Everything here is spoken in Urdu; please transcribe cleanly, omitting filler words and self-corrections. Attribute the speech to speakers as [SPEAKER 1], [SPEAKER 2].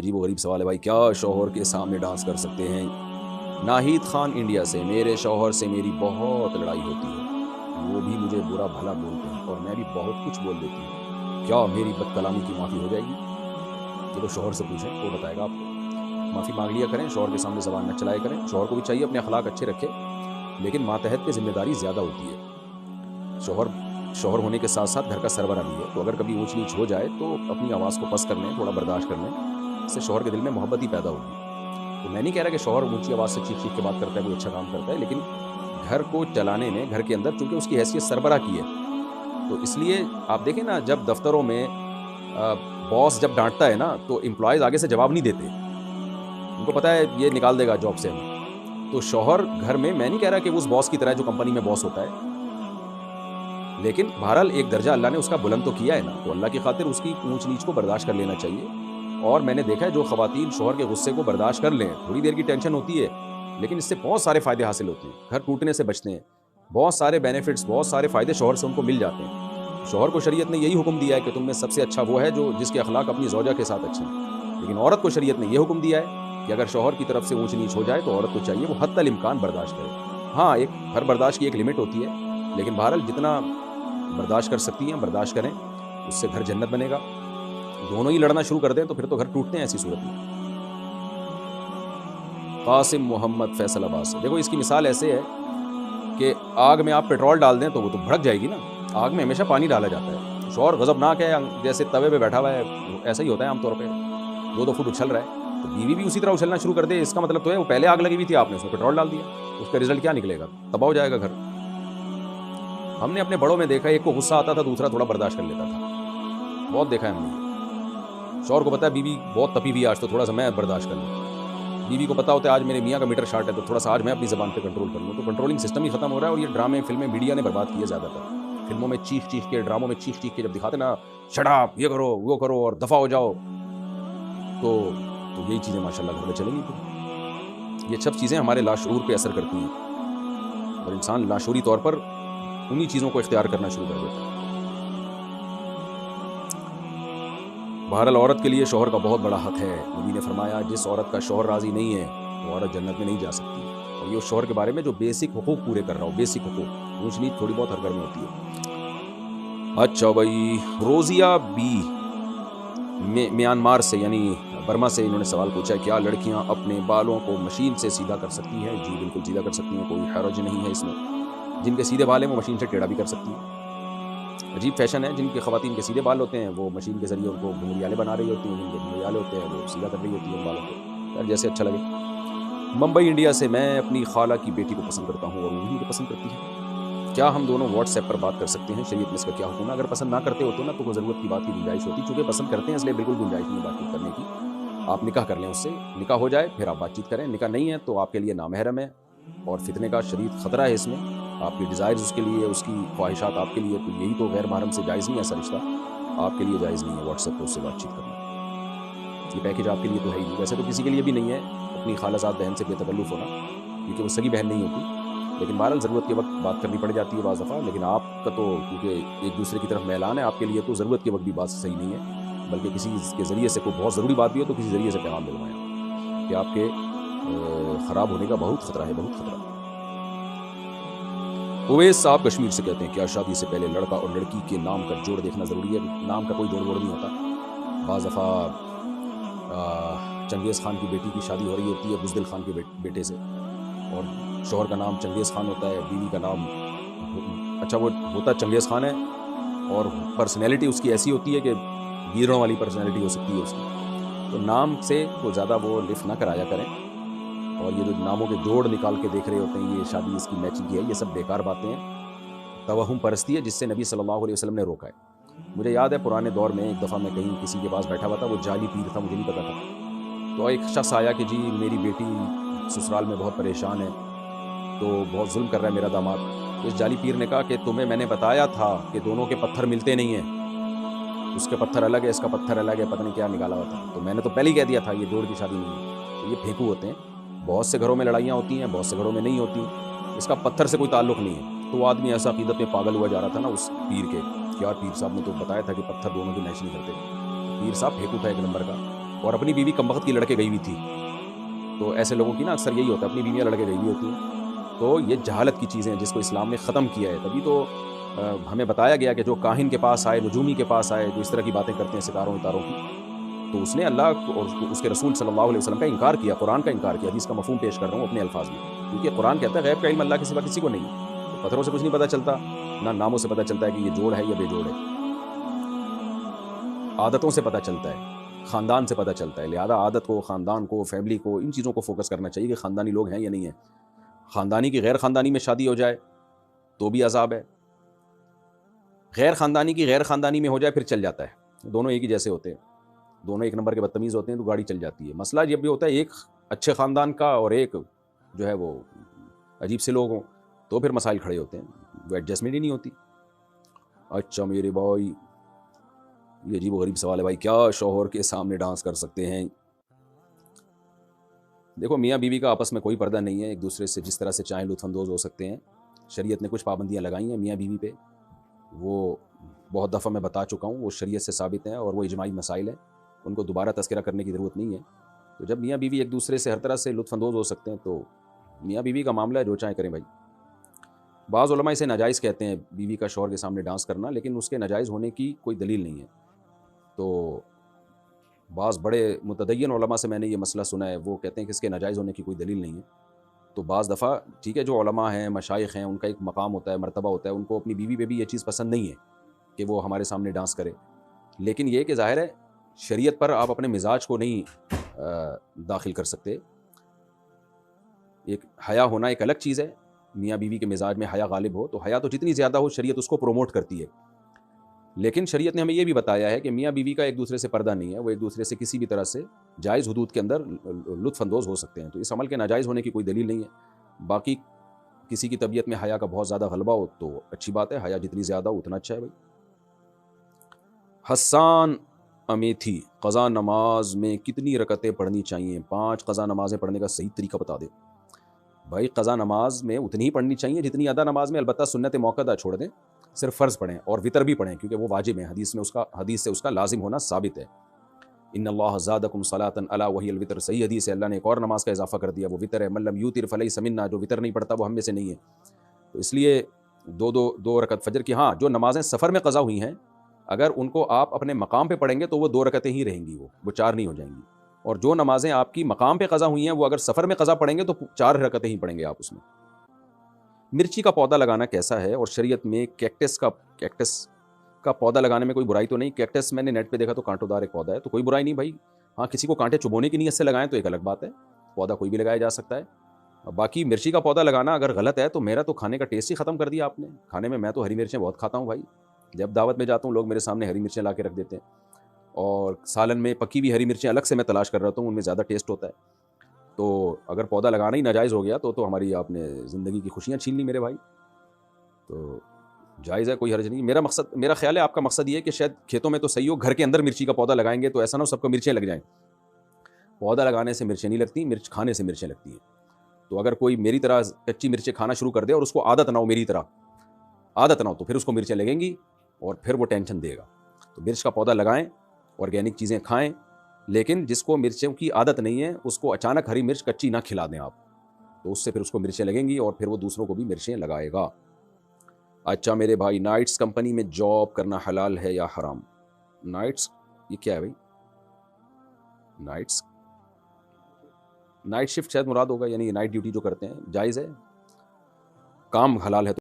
[SPEAKER 1] عجیب و غریب سوال ہے بھائی. کیا شوہر کے سامنے ڈانس کر سکتے ہیں؟ ناہید خان انڈیا سے: میرے شوہر سے میری بہت لڑائی ہوتی ہے، وہ بھی مجھے برا بھلا بولتے ہیں اور میں بھی بہت کچھ بول دیتی ہوں. کیا میری بد کلامی کی معافی ہو جائے گی؟ یہ تو شوہر سے پوچھیں، وہ بتائے گا آپ کو. معافی مانگ لیا کریں، شوہر کے سامنے زبان نہ چلائے کریں. شوہر کو بھی چاہیے اپنے اخلاق اچھے رکھے، لیکن ماتحت پہ ذمہ داری زیادہ ہوتی ہے. شوہر ہونے کے ساتھ ساتھ گھر کا سربراہ بھی ہے، تو اگر کبھی اونچ نیچ ہو جائے تو اپنی آواز کو پس کر لیں، تھوڑا برداشت کر لیں. اس سے شوہر کے دل میں محبت ہی پیدا ہوگی. تو میں نہیں کہہ رہا کہ شوہر اونچی آواز سے چیخ چیخ کے بات کرتا ہے کوئی اچھا کام کرتا ہے، لیکن گھر کو چلانے میں گھر کے اندر چونکہ اس کی حیثیت سربراہ کی ہے، تو اس لیے آپ دیکھیں نا، جب دفتروں میں باس جب ڈانٹتا ہے نا تو امپلائیز آگے سے جواب نہیں دیتے، ان کو پتا ہے یہ نکال دے گا جاب سے ہمیں. تو شوہر گھر میں نہیں کہہ رہا کہ وہ اس باس کی طرح جو کمپنی میں باس ہوتا ہے، لیکن بہرحال ایک درجہ اللہ نے اس کا بلند تو کیا ہے نا، تو اللہ کی خاطر اس کی اونچ نیچ کو برداشت کر لینا چاہیے. اور میں نے دیکھا ہے جو خواتین شوہر کے غصے کو برداشت کر لیں، تھوڑی دیر کی ٹینشن ہوتی ہے لیکن اس سے بہت سارے فائدے حاصل ہوتے ہیں، گھر ٹوٹنے سے بچتے ہیں، بہت سارے بینیفٹس، بہت سارے فائدے شوہر سے ان کو مل جاتے ہیں. شوہر کو شریعت نے یہی حکم دیا ہے کہ تم میں سب سے اچھا وہ ہے جو جس کے اخلاق اپنی زوجہ کے ساتھ اچھے ہیں، لیکن عورت کو شریعت نے یہ حکم دیا ہے کہ اگر شوہر کی طرف سے اونچ نیچ ہو جائے تو عورت کو چاہیے وہ حتی الامکان برداشت کرے. ہاں، ایک ہر برداشت کی ایک لمٹ ہوتی ہے، لیکن بہرحال جتنا برداشت کر سکتی ہیں برداشت کریں، اس سے گھر جنت بنے گا. دونوں ہی لڑنا شروع کر دیں تو پھر تو گھر ٹوٹتے ہیں ایسی صورت میں. قاسم محمد فیصل آباد سے: دیکھو اس کی مثال ایسے ہے کہ آگ میں آپ پیٹرول ڈال دیں تو وہ تو بھڑک جائے گی نا، آگ میں ہمیشہ پانی ڈالا جاتا ہے. شوہر غضبناک ہے، جیسے توے پہ بیٹھا ہوا ہے، ایسا ہی ہوتا ہے عام طور پہ، 2 فٹ اچھل رہا ہے، تو بیوی بھی اسی طرح اچھلنا شروع کر دے، اس کا مطلب تو ہے وہ پہلے آگ لگی ہوئی تھی، آپ نے اس میں پیٹرول ڈال دیا، اس کا رزلٹ کیا نکلے گا؟ تباہ ہو جائے گا گھر. ہم نے اپنے بڑوں میں دیکھا، ایک کو غصہ آتا تھا دوسرا تھوڑا برداشت کر لیتا تھا، بہت دیکھا ہے ہم نے. شوہر کو پتا ہے بیوی بہت تپی ہوئی آج تو تھوڑا سا میں برداشت کر لوں، بیوی کو پتا ہوتا ہے آج میرے میاں کا میٹر شارٹ ہے تو تھوڑا سا آج میں اپنی زبان پہ کنٹرول کر لوں. تو کنٹرولنگ سسٹم ہی ختم ہو رہا ہے، اور یہ ڈرامے فلمیں میڈیا نے برباد کیے زیادہ تر. فلموں میں چیخ چیخ کے، ڈراموں میں چیخ چیخ کے جب دکھاتے نا شٹ اپ، یہ کرو وہ کرو اور دفع ہو جاؤ، تو یہی چیزیں ماشاءاللہ گھر میں چلیں گی. پھر یہ سب چیزیں ہمارے لاشعور پہ اثر کرتی ہیں اور انسان لاشعوری طور پر انہی چیزوں کو اختیار کرنا شروع کر دیتا ہے. بہرحال عورت کے لیے شوہر کا بہت بڑا حق ہے. نبی نے فرمایا جس عورت کا شوہر راضی نہیں ہے وہ عورت جنت میں نہیں جا سکتی. اور یہ اس شوہر کے بارے میں جو بیسک حقوق پورے کر رہا ہو، بیسک حقوق، اونچ نیچ تھوڑی بہت ہر گھر میں ہوتی ہے. اچھا بھائی، روزیہ بی میانمار سے یعنی برما سے انہوں نے سوال پوچھا ہے: کیا لڑکیاں اپنے بالوں کو مشین سے سیدھا کر سکتی ہیں؟ جی بالکل سیدھا کر سکتی ہیں، کوئی حرج نہیں ہے اس میں. جن کے سیدھے بال ہیں وہ مشین سے ٹیڑھا بھی کر سکتی ہیں. عجیب فیشن ہے، جن کے خواتین کے سیدھے بال ہوتے ہیں وہ مشین کے ذریعے ان کو گھنگریالے بنا رہی ہوتی ہیں، جن کے گھنگریالے ہوتے ہیں وہ سیدھا کر رہی ہوتی ہیں بالوں کو، جیسے اچھا لگے. ممبئی انڈیا سے: میں اپنی خالہ کی بیٹی کو پسند کرتا ہوں اور وہ مجھے پسند کرتی ہے، کیا ہم دونوں واٹس ایپ پر بات کر سکتے ہیں؟ شریعت میں اس کا کیا حکم ہے؟ اگر پسند نہ کرتے ہوتے نا تو کوئی ضرورت کی بات کی گنجائش ہوتی، چونکہ پسند کرتے ہیں اس لیے بالکل گنجائش نہیں ہے بات چیت کرنے کی. آپ نکاح کر لیں، اس سے نکاح ہو جائے پھر آپ بات چیت کریں. نکاح نہیں ہے تو آپ کے لیے نامحرم ہے اور فتنے کا شدید خطرہ ہے اس میں. آپ کی ڈیزائرز اس کے لیے، اس کی خواہشات آپ کے لیے، تو یہی تو غیر محرم سے جائز نہیں ہے. ایسا رشتہ آپ کے لیے جائز نہیں ہے واٹس ایپ پہ اس سے بات چیت کرنا. یہ پیکیج آپ کے لیے تو ہے ہی نہیں. ویسے تو کسی کے لیے بھی نہیں ہے اپنی خالہ زاد بہن سے بے تکلف ہونا، کیونکہ وہ سگی بہن نہیں ہوتی، لیکن بہرحال ضرورت کے وقت بات کرنی پڑ جاتی ہے بعض دفعہ. لیکن آپ کا تو کیونکہ ایک دوسرے کی طرف میلان ہے، آپ کے لیے تو ضرورت کے وقت بھی بات صحیح نہیں ہے، بلکہ کسی کے ذریعے سے کوئی بہت ضروری بات بھی ہو تو کسی ذریعے سے پیغام دلوائیں کہ آپ کے خراب ہونے کا بہت خطرہ ہے، بہت خطرہ. اویس صاحب کشمیر سے کہتے ہیں: کیا شادی سے پہلے لڑکا اور لڑکی کے نام کا جوڑ دیکھنا ضروری ہے؟ نام کا کوئی جوڑ ووڑ نہیں ہوتا. بعض دفعہ چنگیز خان کی بیٹی کی شادی ہو رہی ہوتی ہے بزدل خان کے بیٹے سے، اور شوہر کا نام چنگیز خان ہوتا ہے، بیوی کا نام اچھا وہ ہوتا چنگیز خان ہے، اور پرسنالٹی اس کی ایسی ہوتی ہے کہ گیروں والی پرسنالٹی ہو سکتی ہے اس کی. تو نام سے کو زیادہ وہ لفٹ نہ کرایا کریں. اور یہ جو ناموں کے جوڑ نکال کے دیکھ رہے ہوتے ہیں یہ شادی اس کی میچنگ کی ہے، یہ سب بیکار باتیں ہیں، توہم پرستی ہے جس سے نبی صلی اللہ علیہ وسلم نے روکا ہے. مجھے یاد ہے پرانے دور میں ایک دفعہ میں کہیں کسی کے پاس بیٹھا ہوا تھا، وہ جعلی پیر تھا، مجھے نہیں پتا تھا. تو ایک شخص آیا کہ جی میری بیٹی سسرال میں بہت پریشان ہے، تو بہت ظلم کر رہا ہے میرا داماد. تو اس جعلی پیر نے کہا کہ تمہیں میں نے بتایا تھا کہ دونوں کے پتھر ملتے نہیں ہیں، اس کے پتھر الگ ہے، اس کا پتھر الگ ہے، پتہ نہیں کیا نکالا ہوا تھا. تو میں نے تو پہلے ہی کہہ دیا تھا یہ جوڑ کی شادی نہیں ہے. تو یہ پھینکو ہوتے ہیں. بہت سے گھروں میں لڑائیاں ہوتی ہیں، بہت سے گھروں میں نہیں ہوتی، اس کا پتھر سے کوئی تعلق نہیں ہے. تو وہ آدمی ایسا عقیدت میں پاگل ہوا جا رہا تھا نا اس پیر کے، کہ یار پیر صاحب نے تو بتایا تھا کہ پتھر دونوں کی میچ نہیں کرتے. پیر صاحب پھینکو تھا ایک نمبر کا. اور اپنی بیوی کمبخت کی لڑکے گئی ہوئی تھی. تو ایسے لوگوں کی نا اکثر یہی ہوتا ہے, اپنی بیویاں لڑکے گئی ہوئی ہوتی ہیں. تو یہ جہالت کی چیزیں ہیں جس کو اسلام نے ختم کیا ہے. تبھی تو ہمیں بتایا گیا کہ جو کاہن کے پاس آئے, نجومی کے پاس آئے, جو اس طرح کی باتیں کرتے ہیں ستاروں اتاروں کی, تو اس نے اللہ اور اس کے رسول صلی اللہ علیہ وسلم کا انکار کیا, قرآن کا انکار کیا. حدیث کا مفہوم پیش کر رہا ہوں اپنے الفاظ میں, کیونکہ قرآن کہتا ہے غیب کا علم اللہ کے سوا کسی کو نہیں ہے. تو پتھروں سے کچھ نہیں پتہ چلتا, نہ ناموں سے پتہ چلتا ہے کہ یہ جوڑ ہے یا بے جوڑ ہے. عادتوں سے پتہ چلتا ہے, خاندان سے پتہ چلتا ہے. لہذا عادت کو, خاندان کو, فیملی کو, ان چیزوں کو فوکس کرنا چاہیے کہ خاندانی لوگ ہیں یا نہیں ہیں. خاندانی کی غیر خاندانی میں شادی ہو جائے تو بھی عذاب ہے, غیر خاندانی کی غیر خاندانی میں ہو جائے پھر چل جاتا ہے. دونوں ایک ہی جیسے ہوتے ہیں, دونوں ایک نمبر کے بدتمیز ہوتے ہیں تو گاڑی چل جاتی ہے. مسئلہ جب بھی ہوتا ہے ایک اچھے خاندان کا اور ایک جو ہے وہ عجیب سے لوگ ہوں تو پھر مسائل کھڑے ہوتے ہیں, وہ ایڈجسٹمنٹ ہی نہیں ہوتی. اچھا میرے بھائی, یہ عجیب و غریب سوال ہے بھائی, کیا شوہر کے سامنے ڈانس کر سکتے ہیں؟ دیکھو میاں بیوی کا آپس میں کوئی پردہ نہیں ہے, ایک دوسرے سے جس طرح سے چاہیں لطف اندوز ہو سکتے ہیں. شریعت نے کچھ پابندیاں لگائی ہیں میاں بیوی پہ, وہ بہت دفعہ میں بتا چکا ہوں, وہ شریعت سے ثابت ہیں اور وہ اجماعی مسائل ہیں, ان کو دوبارہ تذکرہ کرنے کی ضرورت نہیں ہے. تو جب میاں بیوی ایک دوسرے سے ہر طرح سے لطف اندوز ہو سکتے ہیں تو میاں بیوی کا معاملہ ہے, جو چاہیں کریں بھائی. بعض علماء اسے ناجائز کہتے ہیں بیوی کا شوہر کے سامنے ڈانس کرنا, لیکن اس کے ناجائز ہونے کی کوئی دلیل نہیں ہے. تو بعض بڑے متدین علماء سے میں نے یہ مسئلہ سنا ہے, وہ کہتے ہیں کہ اس کے ناجائز ہونے کی کوئی دلیل نہیں ہے. تو بعض دفعہ ٹھیک ہے, جو علماء ہیں, مشائخ ہیں, ان کا ایک مقام ہوتا ہے, مرتبہ ہوتا ہے, ان کو اپنی بیوی پہ بھی یہ چیز پسند نہیں ہے کہ وہ ہمارے سامنے ڈانس کرے. لیکن یہ کہ ظاہر ہے شریعت پر آپ اپنے مزاج کو نہیں داخل کر سکتے. ایک حیا ہونا ایک الگ چیز ہے, میاں بیوی کے مزاج میں حیا غالب ہو تو حیا تو جتنی زیادہ ہو شریعت اس کو پروموٹ کرتی ہے. لیکن شریعت نے ہمیں یہ بھی بتایا ہے کہ میاں بیوی کا ایک دوسرے سے پردہ نہیں ہے, وہ ایک دوسرے سے کسی بھی طرح سے جائز حدود کے اندر لطف اندوز ہو سکتے ہیں. تو اس عمل کے ناجائز ہونے کی کوئی دلیل نہیں ہے. باقی کسی کی طبیعت میں حیا کا بہت زیادہ غلبہ ہو تو اچھی بات ہے, حیا جتنی زیادہ ہو اتنا اچھا ہے بھائی. حسان امیتھی, قضا نماز میں کتنی رکعتیں پڑھنی چاہیے؟ 5 قضا نمازیں پڑھنے کا صحیح طریقہ بتا دیں. بھائی قضا نماز میں اتنی ہی پڑھنی چاہیے جتنی ادا نماز میں, البتہ سنت موقدہ چھوڑ دیں, صرف فرض پڑھیں اور وطر بھی پڑھیں کیونکہ وہ واجب ہیں, حدیث سے اس کا لازم ہونا ثابت ہے. ان اللہ زادکم صلاۃ الا وہی الوتر, صحیح حدیث ہے. اللہ نے ایک اور نماز کا اضافہ کر دیا, وہ وطر ہے. من لم یوتر فلیس منا, جو وطر نہیں پڑھتا وہ ہم میں سے نہیں ہے. تو اس لیے دو رکعت فجر کی, ہاں جو نمازیں سفر میں قضا ہوئی ہیں اگر ان کو آپ اپنے مقام پہ پڑھیں گے تو وہ 2 رکعتیں ہی رہیں گی, وہ 4 نہیں ہو جائیں گی. اور جو نمازیں آپ کی مقام پہ قضا ہوئی ہیں وہ اگر سفر میں قضا پڑھیں گے تو 4 رکعتیں ہی پڑھیں گے آپ اس میں. مرچی کا پودا لگانا کیسا ہے, اور شریعت میں کیکٹس کا پودا لگانے میں کوئی برائی تو نہیں؟ کیکٹس میں نے نیٹ پہ دیکھا تو کانٹوں دار ایک پودا ہے, تو کوئی برائی نہیں بھائی. ہاں کسی کو کانٹے چبونے کی نیت سے لگائیں تو ایک الگ بات ہے, پودا کوئی بھی لگایا جا سکتا ہے. باقی مرچی کا پودا لگانا اگر غلط ہے تو میرا تو کھانے کا ٹیسٹ ہی ختم کر دیا آپ نے. کھانے میں تو ہری مرچیں بہت کھاتا ہوں بھائی, جب دعوت میں جاتا ہوں لوگ میرے سامنے ہری مرچیں لا کے رکھ دیتے ہیں, اور سالن میں پکی ہوئی ہری مرچیں الگ سے میں تلاش کر رہتا ہوں, ان میں زیادہ ٹیسٹ ہوتا ہے. تو اگر پودا لگانا ہی ناجائز ہو گیا تو ہماری آپ نے زندگی کی خوشیاں چھین لی میرے بھائی. تو جائز ہے, کوئی حرج نہیں. میرا خیال ہے آپ کا مقصد یہ ہے کہ شاید کھیتوں میں تو صحیح ہو, گھر کے اندر مرچی کا پودا لگائیں گے تو ایسا نہ ہو سب کو مرچیں لگ جائیں. پودا لگانے سے مرچیں نہیں لگتی, مرچ کھانے سے مرچیں لگتی ہیں. تو اگر کوئی میری طرح کچی مرچیں کھانا شروع کر دے اور اس کو عادت نہ ہو, میری طرح عادت نہ ہو, تو پھر اس کو مرچیں لگیں گی اور پھر وہ ٹینشن دے گا. تو مرچ کا پودا لگائیں, آرگینک چیزیں کھائیں, لیکن جس کو مرچوں کی عادت نہیں ہے اس کو اچانک ہری مرچ کچی نہ کھلا دیں آپ, تو اس سے پھر اس کو مرچیں لگیں گی اور پھر وہ دوسروں کو بھی مرچیں لگائے گا. اچھا میرے بھائی, نائٹس کمپنی میں جاب کرنا حلال ہے یا حرام؟ نائٹس یہ کیا ہے بھائی؟ نائٹ شفٹ شاید مراد ہوگا, یعنی نائٹ ڈیوٹی جو کرتے ہیں, جائز ہے, کام حلال ہے تو